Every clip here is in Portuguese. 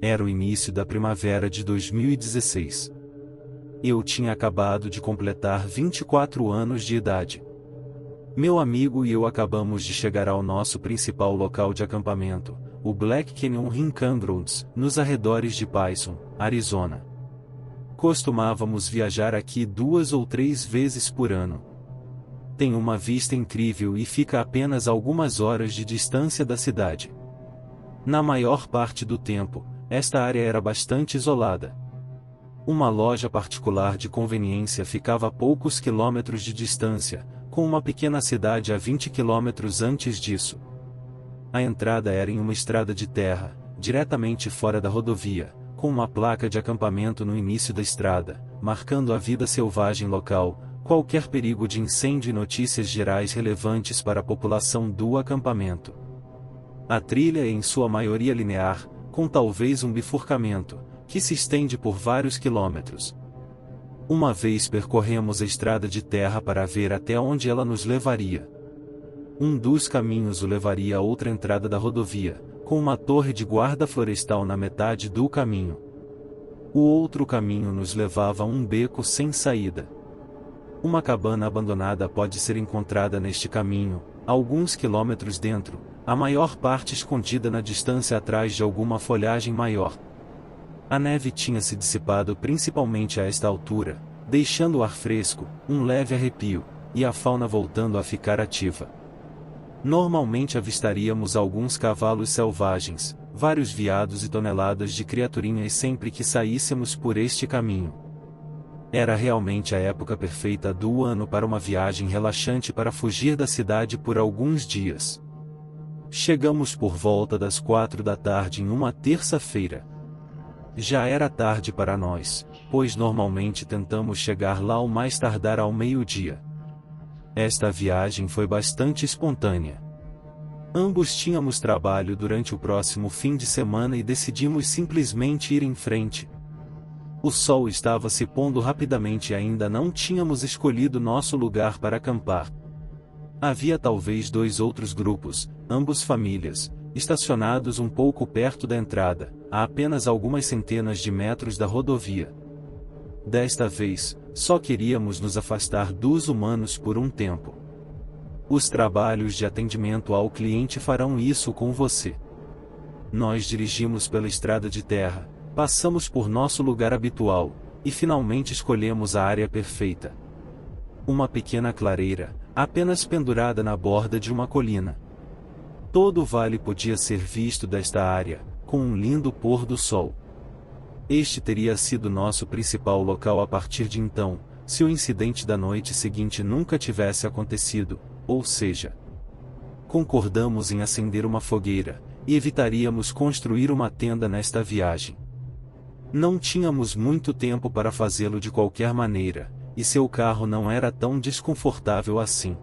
Era o início da primavera de 2016. Eu tinha acabado de completar 24 anos de idade. Meu amigo e eu acabamos de chegar ao nosso principal local de acampamento, o Black Canyon Campgrounds, nos arredores de Payson, Arizona. Costumávamos viajar aqui 2 ou 3 vezes por ano. Tem uma vista incrível e fica a apenas algumas horas de distância da cidade. Na maior parte do tempo, esta área era bastante isolada. Uma loja particular de conveniência ficava a poucos quilômetros de distância, com uma pequena cidade a 20 quilômetros antes disso. A entrada era em uma estrada de terra, diretamente fora da rodovia, com uma placa de acampamento no início da estrada, marcando a vida selvagem local, qualquer perigo de incêndio e notícias gerais relevantes para a população do acampamento. A trilha é em sua maioria linear, com talvez um bifurcamento, que se estende por vários quilômetros. Uma vez percorremos a estrada de terra para ver até onde ela nos levaria. Um dos caminhos o levaria a outra entrada da rodovia, com uma torre de guarda florestal na metade do caminho. O outro caminho nos levava a um beco sem saída. Uma cabana abandonada pode ser encontrada neste caminho, alguns quilômetros dentro, a maior parte escondida na distância atrás de alguma folhagem maior. A neve tinha se dissipado principalmente a esta altura, deixando o ar fresco, um leve arrepio, e a fauna voltando a ficar ativa. Normalmente avistaríamos alguns cavalos selvagens, vários veados e toneladas de criaturinhas sempre que saíssemos por este caminho. Era realmente a época perfeita do ano para uma viagem relaxante para fugir da cidade por alguns dias. Chegamos por volta das 4 da tarde em uma terça-feira. Já era tarde para nós, pois normalmente tentamos chegar lá ao mais tardar ao meio-dia. Esta viagem foi bastante espontânea. Ambos tínhamos trabalho durante o próximo fim de semana e decidimos simplesmente ir em frente. O sol estava se pondo rapidamente e ainda não tínhamos escolhido nosso lugar para acampar. Havia talvez 2 outros grupos, ambos famílias, estacionados um pouco perto da entrada, a apenas algumas centenas de metros da rodovia. Desta vez, só queríamos nos afastar dos humanos por um tempo. Os trabalhos de atendimento ao cliente farão isso com você. Nós dirigimos pela estrada de terra, passamos por nosso lugar habitual, e finalmente escolhemos a área perfeita. Uma pequena clareira, apenas pendurada na borda de uma colina. Todo o vale podia ser visto desta área, com um lindo pôr do sol. Este teria sido nosso principal local a partir de então, se o incidente da noite seguinte nunca tivesse acontecido, ou seja, concordamos em acender uma fogueira, e evitaríamos construir uma tenda nesta viagem. Não tínhamos muito tempo para fazê-lo de qualquer maneira, e seu carro não era tão desconfortável assim.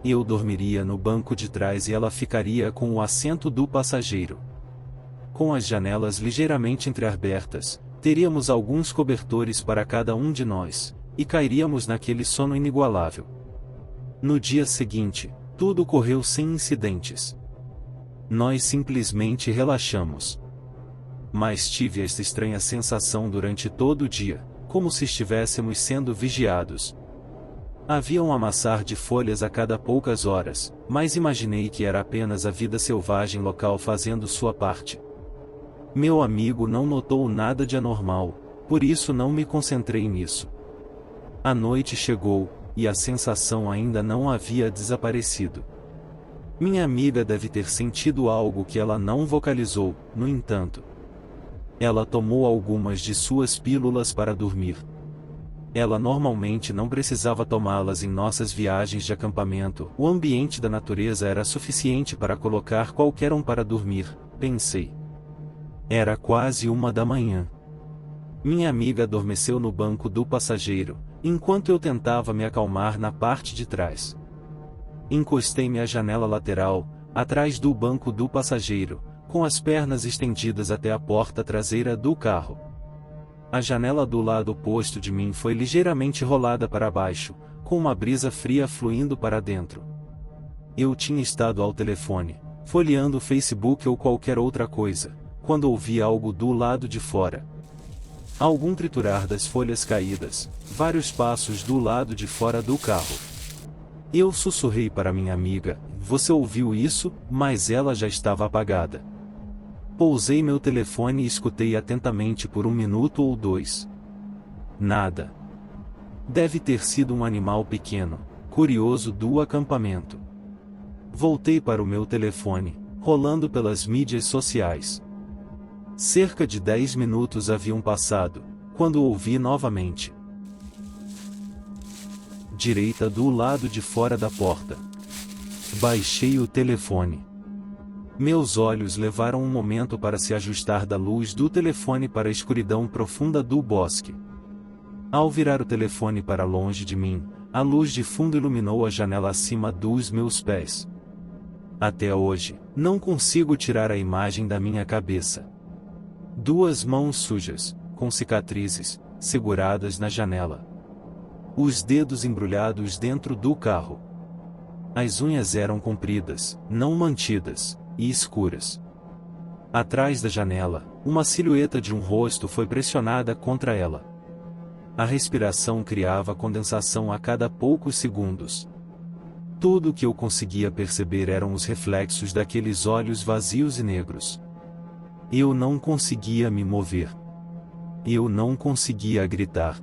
Eu dormiria no banco de trás e ela ficaria com o assento do passageiro. Com as janelas ligeiramente entreabertas, teríamos alguns cobertores para cada um de nós, e cairíamos naquele sono inigualável. No dia seguinte, tudo correu sem incidentes. Nós simplesmente relaxamos. Mas tive esta estranha sensação durante todo o dia, como se estivéssemos sendo vigiados. Havia um amassar de folhas a cada poucas horas, mas imaginei que era apenas a vida selvagem local fazendo sua parte. Meu amigo não notou nada de anormal, por isso não me concentrei nisso. A noite chegou, e a sensação ainda não havia desaparecido. Minha amiga deve ter sentido algo que ela não vocalizou, no entanto. Ela tomou algumas de suas pílulas para dormir. Ela normalmente não precisava tomá-las em nossas viagens de acampamento, o ambiente da natureza era suficiente para colocar qualquer um para dormir, pensei. Era quase 1 da manhã. Minha amiga adormeceu no banco do passageiro, enquanto eu tentava me acalmar na parte de trás. Encostei-me à janela lateral, atrás do banco do passageiro, com as pernas estendidas até a porta traseira do carro. A janela do lado oposto de mim foi ligeiramente rolada para baixo, com uma brisa fria fluindo para dentro. Eu tinha estado ao telefone, folheando o Facebook ou qualquer outra coisa, quando ouvi algo do lado de fora. Algum triturar das folhas caídas, vários passos do lado de fora do carro. Eu sussurrei para minha amiga: "Você ouviu isso?", mas ela já estava apagada. Pousei meu telefone e escutei atentamente por 1 minuto ou 2. Nada. Deve ter sido um animal pequeno, curioso do acampamento. Voltei para o meu telefone, rolando pelas mídias sociais. Cerca de 10 minutos haviam passado, quando ouvi novamente. Direita do lado de fora da porta. Baixei o telefone. Meus olhos levaram um momento para se ajustar da luz do telefone para a escuridão profunda do bosque. Ao virar o telefone para longe de mim, a luz de fundo iluminou a janela acima dos meus pés. Até hoje, não consigo tirar a imagem da minha cabeça. 2 mãos sujas, com cicatrizes, seguradas na janela. Os dedos embrulhados dentro do carro. As unhas eram compridas, não mantidas, e escuras. Atrás da janela, uma silhueta de um rosto foi pressionada contra ela. A respiração criava condensação a cada poucos segundos. Tudo o que eu conseguia perceber eram os reflexos daqueles olhos vazios e negros. Eu não conseguia me mover. Eu não conseguia gritar.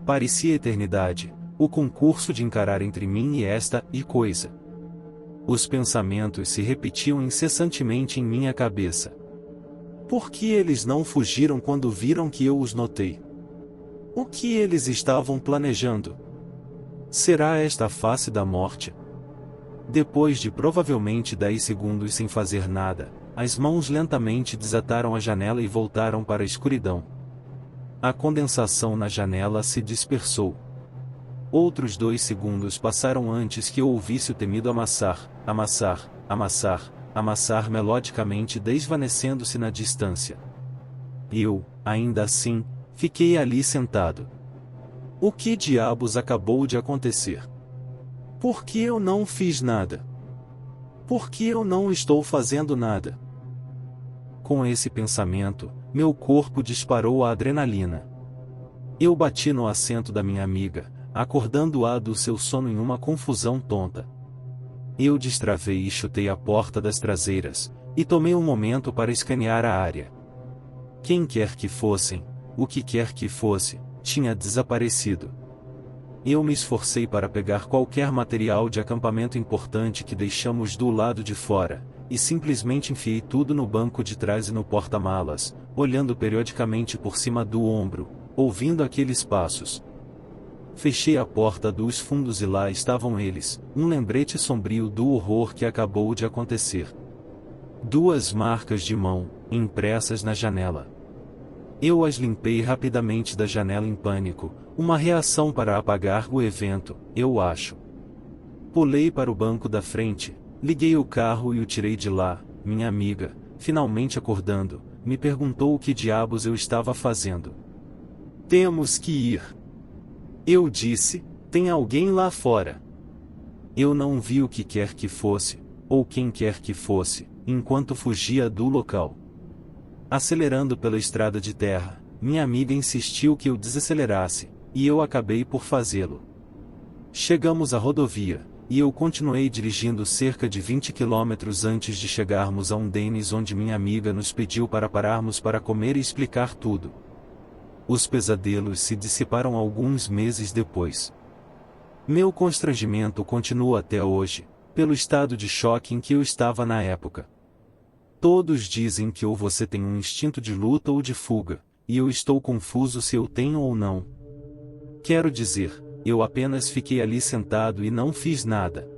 Parecia eternidade, o concurso de encarar entre mim e esta coisa. Os pensamentos se repetiam incessantemente em minha cabeça. Por que eles não fugiram quando viram que eu os notei? O que eles estavam planejando? Será esta a face da morte? Depois de provavelmente 10 segundos sem fazer nada, as mãos lentamente desataram a janela e voltaram para a escuridão. A condensação na janela se dispersou. Outros 2 segundos passaram antes que eu ouvisse o temido amassar, amassar, amassar, amassar melodicamente desvanecendo-se na distância. Eu, ainda assim, fiquei ali sentado. O que diabos acabou de acontecer? Por que eu não fiz nada? Por que eu não estou fazendo nada? Com esse pensamento, meu corpo disparou a adrenalina. Eu bati no assento da minha amiga, acordando-a do seu sono em uma confusão tonta. Eu destravei e chutei a porta das traseiras, e tomei um momento para escanear a área. Quem quer que fossem, o que quer que fosse, tinha desaparecido. Eu me esforcei para pegar qualquer material de acampamento importante que deixamos do lado de fora, e simplesmente enfiei tudo no banco de trás e no porta-malas, olhando periodicamente por cima do ombro, ouvindo aqueles passos. Fechei a porta dos fundos e lá estavam eles, um lembrete sombrio do horror que acabou de acontecer. 2 marcas de mão, impressas na janela. Eu as limpei rapidamente da janela em pânico, uma reação para apagar o evento, eu acho. Pulei para o banco da frente, liguei o carro e o tirei de lá. Minha amiga, finalmente acordando, me perguntou o que diabos eu estava fazendo. "Temos que ir." Eu disse, "Tem alguém lá fora." Eu não vi o que quer que fosse, ou quem quer que fosse, enquanto fugia do local. Acelerando pela estrada de terra, minha amiga insistiu que eu desacelerasse, e eu acabei por fazê-lo. Chegamos à rodovia, e eu continuei dirigindo cerca de 20 quilômetros antes de chegarmos a um Denny's onde minha amiga nos pediu para pararmos para comer e explicar tudo. Os pesadelos se dissiparam alguns meses depois. Meu constrangimento continua até hoje, pelo estado de choque em que eu estava na época. Todos dizem que ou você tem um instinto de luta ou de fuga, e eu estou confuso se eu tenho ou não. Quero dizer, eu apenas fiquei ali sentado e não fiz nada.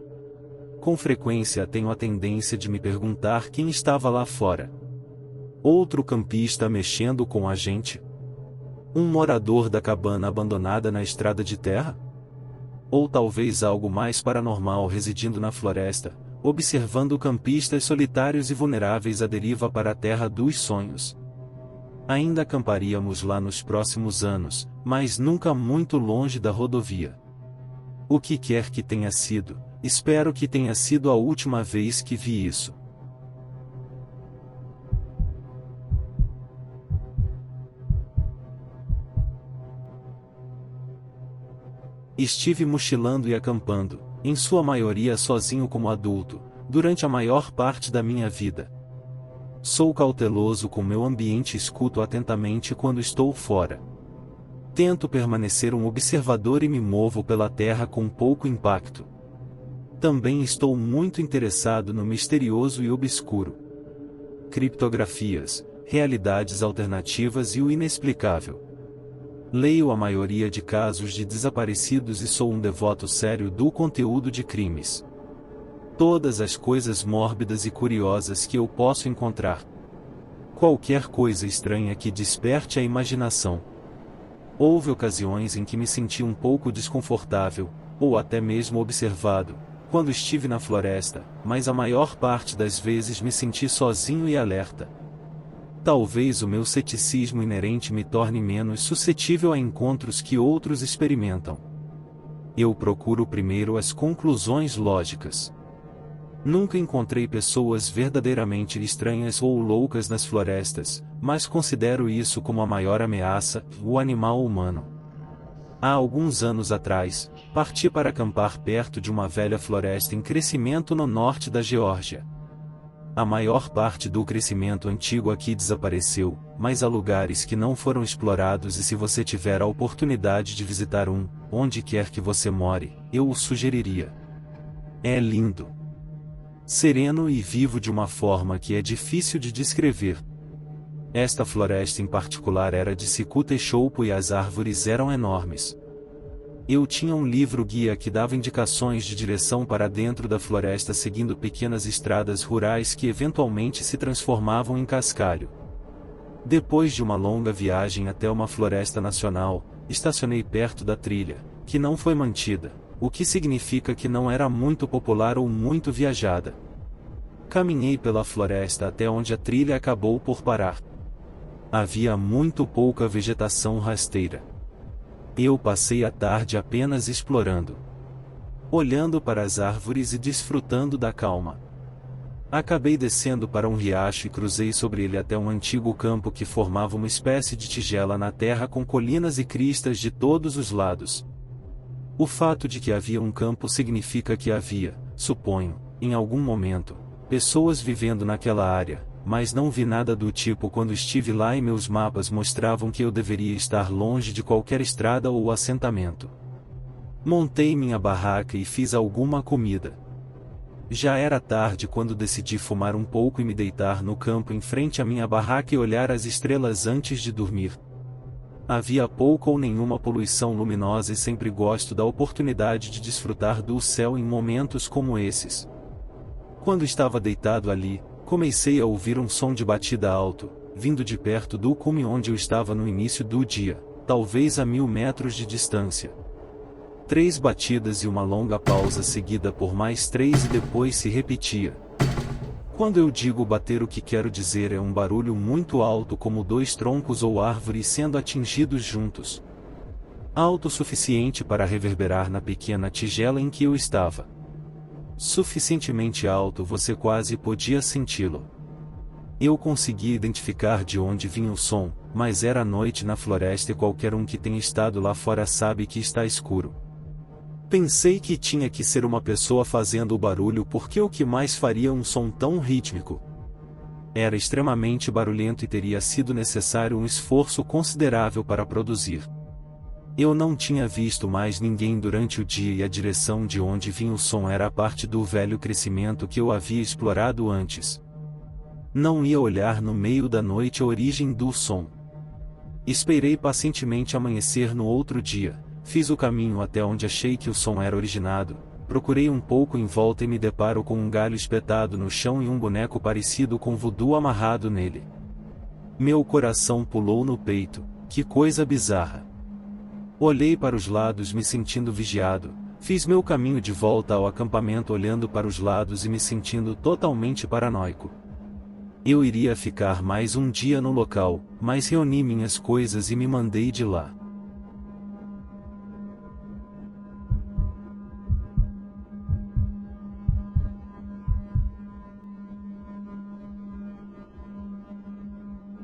Com frequência tenho a tendência de me perguntar quem estava lá fora. Outro campista mexendo com a gente? Um morador da cabana abandonada na estrada de terra? Ou talvez algo mais paranormal residindo na floresta, observando campistas solitários e vulneráveis à deriva para a terra dos sonhos. Ainda acamparíamos lá nos próximos anos, mas nunca muito longe da rodovia. O que quer que tenha sido, espero que tenha sido a última vez que vi isso. Estive mochilando e acampando, em sua maioria sozinho como adulto, durante a maior parte da minha vida. Sou cauteloso com meu ambiente e escuto atentamente quando estou fora. Tento permanecer um observador e me movo pela terra com pouco impacto. Também estou muito interessado no misterioso e obscuro. Criptografias, realidades alternativas e o inexplicável. Leio a maioria de casos de desaparecidos e sou um devoto sério do conteúdo de crimes. Todas as coisas mórbidas e curiosas que eu posso encontrar. Qualquer coisa estranha que desperte a imaginação. Houve ocasiões em que me senti um pouco desconfortável, ou até mesmo observado, quando estive na floresta, mas a maior parte das vezes me senti sozinho e alerta. Talvez o meu ceticismo inerente me torne menos suscetível a encontros que outros experimentam. Eu procuro primeiro as conclusões lógicas. Nunca encontrei pessoas verdadeiramente estranhas ou loucas nas florestas, mas considero isso como a maior ameaça, o animal humano. Há alguns anos atrás, parti para acampar perto de uma velha floresta em crescimento no norte da Geórgia. A maior parte do crescimento antigo aqui desapareceu, mas há lugares que não foram explorados e se você tiver a oportunidade de visitar onde quer que você more, eu o sugeriria. É lindo. Sereno e vivo de uma forma que é difícil de descrever. Esta floresta em particular era de cicuta e choupo e as árvores eram enormes. Eu tinha um livro-guia que dava indicações de direção para dentro da floresta seguindo pequenas estradas rurais que eventualmente se transformavam em cascalho. Depois de uma longa viagem até uma floresta nacional, estacionei perto da trilha, que não foi mantida, o que significa que não era muito popular ou muito viajada. Caminhei pela floresta até onde a trilha acabou por parar. Havia muito pouca vegetação rasteira. Eu passei a tarde apenas explorando, olhando para as árvores e desfrutando da calma. Acabei descendo para um riacho e cruzei sobre ele até um antigo campo que formava uma espécie de tigela na terra com colinas e cristas de todos os lados. O fato de que havia um campo significa que havia, suponho, em algum momento, pessoas vivendo naquela área, mas não vi nada do tipo quando estive lá e meus mapas mostravam que eu deveria estar longe de qualquer estrada ou assentamento. Montei minha barraca e fiz alguma comida. Já era tarde quando decidi fumar um pouco e me deitar no campo em frente à minha barraca e olhar as estrelas antes de dormir. Havia pouca ou nenhuma poluição luminosa e sempre gosto da oportunidade de desfrutar do céu em momentos como esses. Quando estava deitado ali, comecei a ouvir um som de batida alto, vindo de perto do cume onde eu estava no início do dia, talvez a 1000 metros de distância. 3 batidas e uma longa pausa seguida por mais 3 e depois se repetia. Quando eu digo bater, o que quero dizer é um barulho muito alto, como 2 troncos ou árvores sendo atingidos juntos. Alto o suficiente para reverberar na pequena tigela em que eu estava. Suficientemente alto você quase podia senti-lo. Eu consegui identificar de onde vinha o som, mas era noite na floresta e qualquer um que tenha estado lá fora sabe que está escuro. Pensei que tinha que ser uma pessoa fazendo o barulho, porque o que mais faria um som tão rítmico? Era extremamente barulhento e teria sido necessário um esforço considerável para produzir. Eu não tinha visto mais ninguém durante o dia e a direção de onde vinha o som era a parte do velho crescimento que eu havia explorado antes. Não ia olhar no meio da noite a origem do som. Esperei pacientemente amanhecer no outro dia, fiz o caminho até onde achei que o som era originado, procurei um pouco em volta e me deparo com um galho espetado no chão e um boneco parecido com voodoo amarrado nele. Meu coração pulou no peito, que coisa bizarra. Olhei para os lados me sentindo vigiado, fiz meu caminho de volta ao acampamento olhando para os lados e me sentindo totalmente paranoico. Eu iria ficar mais um dia no local, mas reuni minhas coisas e me mandei de lá.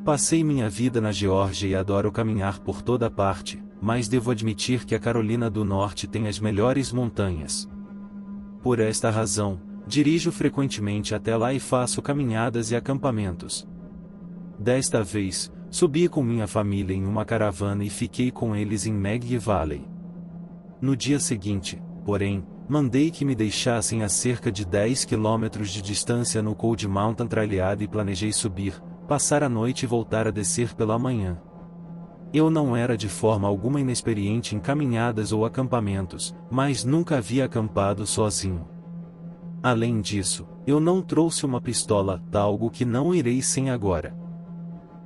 Passei minha vida na Geórgia e adoro caminhar por toda parte, mas devo admitir que a Carolina do Norte tem as melhores montanhas. Por esta razão, dirijo frequentemente até lá e faço caminhadas e acampamentos. Desta vez, subi com minha família em uma caravana e fiquei com eles em Maggie Valley. No dia seguinte, porém, mandei que me deixassem a cerca de 10 quilômetros de distância no Cold Mountain Trailhead e planejei subir, passar a noite e voltar a descer pela manhã. Eu não era de forma alguma inexperiente em caminhadas ou acampamentos, mas nunca havia acampado sozinho. Além disso, eu não trouxe uma pistola, algo que não irei sem agora.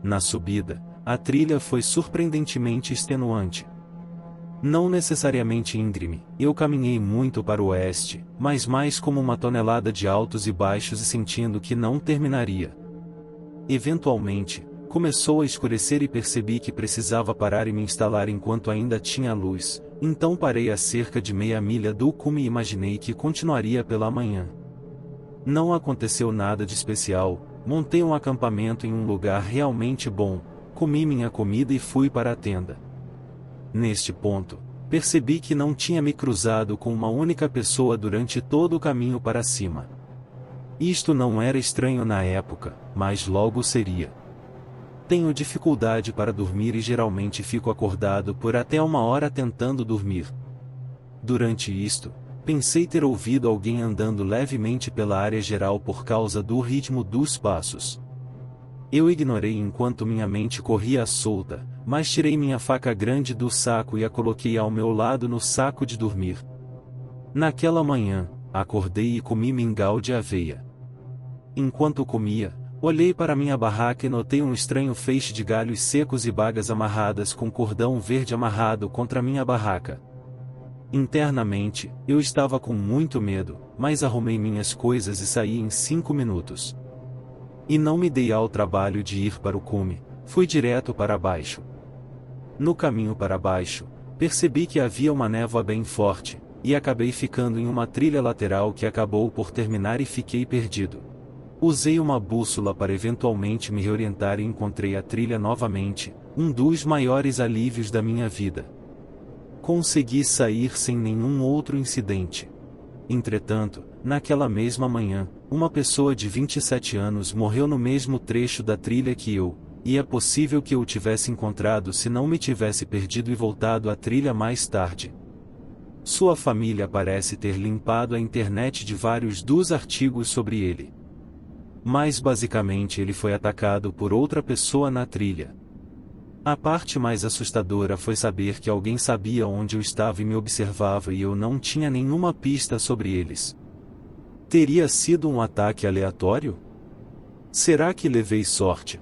Na subida, a trilha foi surpreendentemente extenuante. Não necessariamente íngreme, eu caminhei muito para o oeste, mas mais como uma tonelada de altos e baixos e sentindo que não terminaria. Eventualmente, começou a escurecer e percebi que precisava parar e me instalar enquanto ainda tinha luz, então parei a cerca de meia milha do cume e imaginei que continuaria pela manhã. Não aconteceu nada de especial, montei um acampamento em um lugar realmente bom, comi minha comida e fui para a tenda. Neste ponto, percebi que não tinha me cruzado com uma única pessoa durante todo o caminho para cima. Isto não era estranho na época, mas logo seria. Tenho dificuldade para dormir e geralmente fico acordado por até 1 hora tentando dormir. Durante isto, pensei ter ouvido alguém andando levemente pela área geral por causa do ritmo dos passos. Eu ignorei enquanto minha mente corria solta, mas tirei minha faca grande do saco e a coloquei ao meu lado no saco de dormir. Naquela manhã, acordei e comi mingau de aveia. Enquanto comia, olhei para minha barraca e notei um estranho feixe de galhos secos e bagas amarradas com cordão verde amarrado contra minha barraca. Internamente, eu estava com muito medo, mas arrumei minhas coisas e saí em 5 minutos. E não me dei ao trabalho de ir para o cume, fui direto para baixo. No caminho para baixo, percebi que havia uma névoa bem forte, e acabei ficando em uma trilha lateral que acabou por terminar e fiquei perdido. Usei uma bússola para eventualmente me reorientar e encontrei a trilha novamente, um dos maiores alívios da minha vida. Consegui sair sem nenhum outro incidente. Entretanto, naquela mesma manhã, uma pessoa de 27 anos morreu no mesmo trecho da trilha que eu, e é possível que eu o tivesse encontrado se não me tivesse perdido e voltado à trilha mais tarde. Sua família parece ter limpado a internet de vários dos artigos sobre ele. Mas basicamente ele foi atacado por outra pessoa na trilha. A parte mais assustadora foi saber que alguém sabia onde eu estava e me observava e eu não tinha nenhuma pista sobre eles. Teria sido um ataque aleatório? Será que levei sorte?